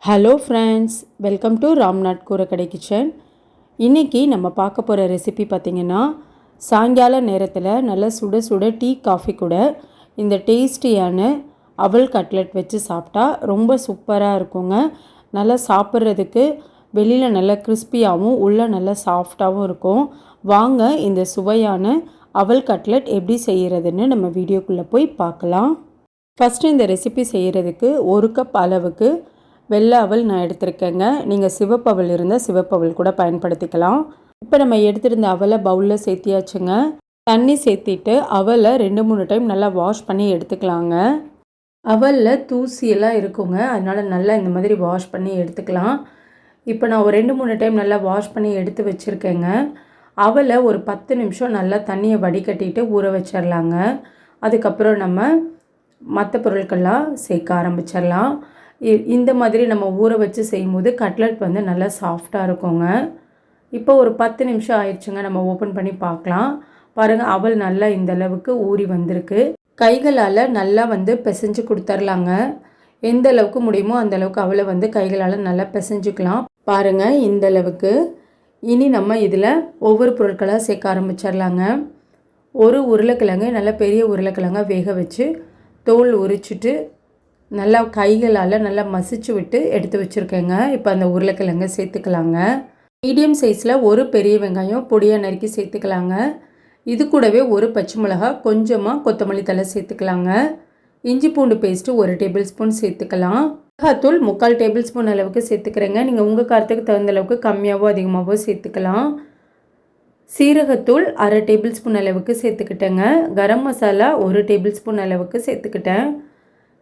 Hello friends, welcome to Ramnath கூரக்கடை kitchen. இன்றைக்கி நம்ம பார்க்க போகிற ரெசிபி பார்த்திங்கன்னா, சாயங்கால நேரத்தில் நல்லா சுட சுட டீ காஃபி கூட இந்த டேஸ்டியான அவல் கட்லெட் வச்சு சாப்பிட்டா ரொம்ப சூப்பராக இருக்குங்க. நல்லா சாப்பிட்றதுக்கு வெளியில் நல்லா கிறிஸ்பியாகவும் உள்ளே நல்லா சாஃப்டாகவும் இருக்கும். வாங்க இந்த சுவையான அவல் கட்லெட் எப்படி செய்கிறதுன்னு நம்ம வீடியோக்குள்ளே போய் பார்க்கலாம். ஃபஸ்ட்டு இந்த ரெசிபி செய்கிறதுக்கு 1 கப் அளவுக்கு வெள்ளை அவல் நான் எடுத்திருக்கேங்க. நீங்கள் சிவப்பு அவல் இருந்தால் சிவப்பு அவல் கூட பயன்படுத்திக்கலாம். இப்போ நம்ம எடுத்திருந்த அவலை பவுலில் சேர்த்தியாச்சுங்க. தண்ணி சேர்த்திட்டு அவலை 2-3 டைம் நல்லா வாஷ் பண்ணி எடுத்துக்கலாங்க. அவலில் தூசியெல்லாம் இருக்குங்க, அதனால் நல்லா இந்த மாதிரி வாஷ் பண்ணி எடுத்துக்கலாம். இப்போ நான் ஒரு 2-3 டைம் நல்லா வாஷ் பண்ணி எடுத்து வச்சுருக்கேங்க. அவலை ஒரு 10 நிமிஷம் நல்லா தண்ணியை வடிகட்டிட்டு ஊற வச்சிடலாங்க. அதுக்கப்புறம் நம்ம மற்ற பொருட்கள்லாம் சேர்க்க ஆரம்பிச்சிடலாம். இந்த மாதிரி நம்ம ஊற வச்சு செய்யும்போது கட்லெட் வந்து நல்லா சாஃப்டாக இருக்குங்க. இப்போ ஒரு 10 நிமிஷம் ஆயிடுச்சுங்க. நம்ம ஓப்பன் பண்ணி பார்க்கலாம். பாருங்கள், அவல் நல்லா இந்த அளவுக்கு ஊறி வந்திருக்கு. கைகளால் நல்லா வந்து பிசைஞ்சு கொடுத்துர்லாங்க. எந்த அளவுக்கு முடியுமோ அந்த அளவுக்கு அவலை வந்து கைகளால் நல்லா பிசைஞ்சுக்கலாம். பாருங்கள், இந்த அளவுக்கு. இனி நம்ம இதில் ஒவ்வொரு பொருட்களாக சேர்க்க ஆரம்பிச்சிடலாங்க. ஒரு உருளைக்கிழங்கு, நல்லா பெரிய உருளைக்கிழங்கை வேக வச்சு தோல் உரிச்சிட்டு நல்லா கைகளால் நல்லா மசிச்சு விட்டு எடுத்து வச்சுருக்கேங்க. இப்போ அந்த உருளைக்கிழங்கை சேர்த்துக்கலாங்க. மீடியம் சைஸில் ஒரு பெரிய வெங்காயம் பொடியாக நறுக்கி சேர்த்துக்கலாங்க. இது கூடவே ஒரு பச்சை மிளகாய், கொஞ்சமாக கொத்தமல்லி தழை சேர்த்துக்கலாங்க. இஞ்சி பூண்டு பேஸ்ட்டு 1 டேபிள் ஸ்பூன் சேர்த்துக்கலாம். மிளகாத்தூள் 3/4 டேபிள் ஸ்பூன் அளவுக்கு சேர்த்துக்கிறேங்க. நீங்கள் உங்கள் காரத்துக்கு தகுந்த அளவுக்கு கம்மியாகவோ அதிகமாகவோ சேர்த்துக்கலாம். சீரகத்தூள் 1/2 டேபிள் ஸ்பூன் அளவுக்கு சேர்த்துக்கிட்டேங்க. கரம் மசாலா 1 டேபிள் ஸ்பூன் அளவுக்கு சேர்த்துக்கிட்டேன்.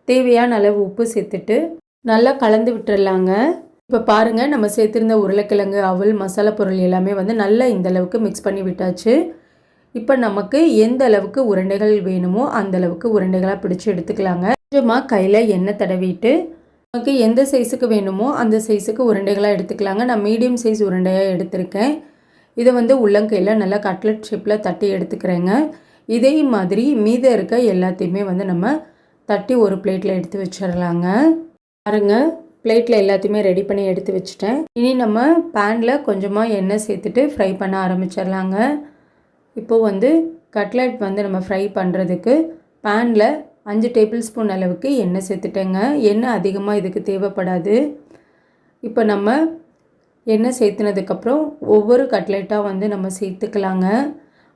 தேவையான அளவு உப்பு சேர்த்துட்டு நல்லா கலந்து விட்டுறலாங்க. இப்போ பாருங்கள், நம்ம சேர்த்துருந்த உருளைக்கிழங்கு, அவல், மசாலா பொருள் எல்லாமே வந்து நல்லா இந்த அளவுக்கு மிக்ஸ் பண்ணி விட்டாச்சு. இப்போ நமக்கு எந்த அளவுக்கு உருண்டைகள் வேணுமோ அந்த அளவுக்கு உருண்டைகளாக பிடிச்சி எடுத்துக்கலாங்க. கொஞ்சமாக கையில் எண்ணெய் தடவிட்டு நமக்கு எந்த சைஸுக்கு வேணுமோ அந்த சைஸுக்கு உருண்டைகளாக எடுத்துக்கலாங்க. நான் மீடியம் சைஸ் உருண்டையாக எடுத்திருக்கேன். இதை வந்து உள்ளங்கையில் நல்லா கட்லெட் ஷேப்பில் தட்டி எடுத்துக்கிறேங்க. இதே மாதிரி மீதம் இருக்க எல்லாத்தையுமே வந்து நம்ம தட்டி ஒரு பிளேட்டில் எடுத்து வச்சிடலாங்க. பாருங்கள், பிளேட்டில் எல்லாத்தையுமே ரெடி பண்ணி எடுத்து வச்சுட்டேன். இனி நம்ம பேனில் கொஞ்சமாக எண்ணெய் சேர்த்துட்டு ஃப்ரை பண்ண ஆரம்பிச்சிடலாங்க. இப்போது வந்து கட்லெட் வந்து நம்ம ஃப்ரை பண்ணுறதுக்கு பேனில் 5 டேபிள் ஸ்பூன் அளவுக்கு எண்ணெய் சேர்த்துட்டேங்க. எண்ணெய் அதிகமாக இதுக்கு தேவைப்படாது. இப்போ நம்ம எண்ணெய் சேர்த்துனதுக்கப்புறம் ஒவ்வொரு கட்லெட்டாக வந்து நம்ம சேர்த்துக்கலாங்க.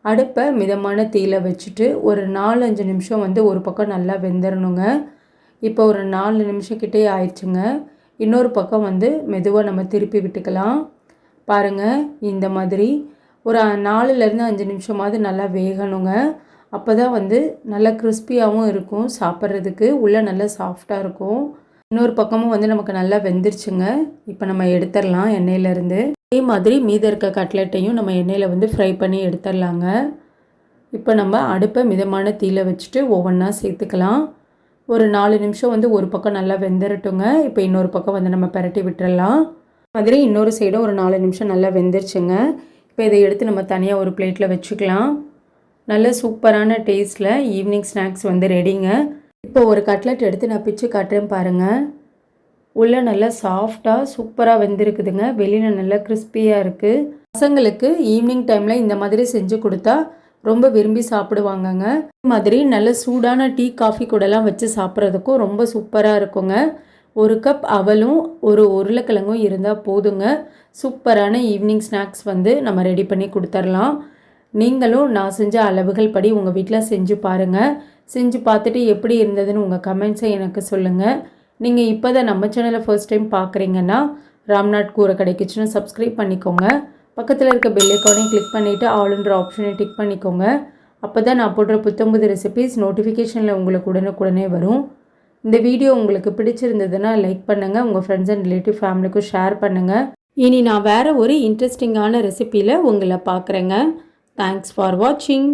அடுப்பை மிதமான தீயில வச்சுட்டு ஒரு 4-5 நிமிஷம் வந்து ஒரு பக்கம் நல்லா வெந்துடணுங்க. இப்போ ஒரு 4 நிமிஷம் கிட்டே ஆயிடுச்சுங்க. இன்னொரு பக்கம் வந்து மெதுவாக நம்ம திருப்பி விட்டுக்கலாம். பாருங்கள், இந்த மாதிரி ஒரு 4லேருந்து 5 நிமிஷமாவது நல்லா வேகணுங்க. அப்போ தான் வந்து நல்லா கிறிஸ்பியாகவும் இருக்கும், சாப்பிட்றதுக்கு உள்ளே நல்லா சாஃப்டாக இருக்கும். இன்னொரு பக்கமும் வந்து நமக்கு நல்லா வெந்துருச்சுங்க. இப்போ நம்ம எடுத்துடலாம் எண்ணெயிலேருந்து. அதே மாதிரி மீத இருக்க கட்லெட்டையும் நம்ம எண்ணெயில் வந்து ஃப்ரை பண்ணி எடுத்துடலாங்க. இப்போ நம்ம அடுப்பை மிதமான தீயில வச்சுட்டு ஒவ்வொன்றா சேர்த்துக்கலாம். ஒரு 4 நிமிஷம் வந்து ஒரு பக்கம் நல்லா வெந்துரட்டுங்க. இப்போ இன்னொரு பக்கம் வந்து நம்ம பரட்டி விட்டுறலாம். மாதிரி இன்னொரு சைடும் ஒரு 4 நிமிஷம் நல்லா வெந்துருச்சுங்க. இப்போ இதை எடுத்து நம்ம தனியாக ஒரு பிளேட்டில் வச்சுக்கலாம். நல்ல சூப்பரான டேஸ்ட்டில் ஈவினிங் ஸ்நாக்ஸ் வந்து ரெடிங்க. இப்போ ஒரு கட்லெட் எடுத்து நான் பிச்சு காட்டுறேன் பாருங்கள். உள்ளே நல்லா சாஃப்டாக சூப்பராக வெந்திருக்குதுங்க. வெளியில் நல்லா கிறிஸ்பியாக இருக்குது. பசங்களுக்கு ஈவினிங் டைமில் இந்த மாதிரி செஞ்சு கொடுத்தா ரொம்ப விரும்பி சாப்பிடுவாங்கங்க. இது மாதிரி நல்ல சூடான டீ காஃபி கூடலாம் வச்சு சாப்பிட்றதுக்கும் ரொம்ப சூப்பராக இருக்குங்க. 1 கப் அவலும் ஒரு உருளைக்கிழங்கும் இருந்தால் போதுங்க. சூப்பரான ஈவினிங் ஸ்நாக்ஸ் வந்து நம்ம ரெடி பண்ணி கொடுத்துர்லாம். நீங்களும் நான் செஞ்ச அளவுகள் படி உங்கள் வீட்டில் செஞ்சு பாருங்கள். செஞ்சு பார்த்துட்டு எப்படி இருந்ததுன்னு உங்கள் கமெண்ட்ஸை எனக்கு சொல்லுங்கள். நீங்கள் இப்போ தான் நம்ம சேனலை ஃபர்ஸ்ட் டைம் பார்க்குறீங்கன்னா ராம்நாத் கூரக்கடை கிச்சனை சப்ஸ்கிரைப் பண்ணிக்கோங்க. பக்கத்தில் இருக்க பெல் ஐக்கானையும் கிளிக் பண்ணிவிட்டு ஆல்ன்ற ஆப்ஷனை டிக் பண்ணிக்கோங்க. அப்போ தான் நான் போடுற புத்தம்புது ரெசிபீஸ் நோட்டிஃபிகேஷனில் உங்களுக்கு உடனுக்குடனே வரும். இந்த வீடியோ உங்களுக்கு பிடிச்சிருந்ததுன்னா லைக் பண்ணுங்கள். உங்கள் ஃப்ரெண்ட்ஸ் அண்ட் ரிலேட்டிவ் ஃபேமிலிக்கும் ஷேர் பண்ணுங்கள். இனி நான் வேறு ஒரு இன்ட்ரெஸ்டிங்கான ரெசிப்பியில் உங்களை பார்க்குறேங்க. தேங்க்ஸ் ஃபார் வாட்சிங்.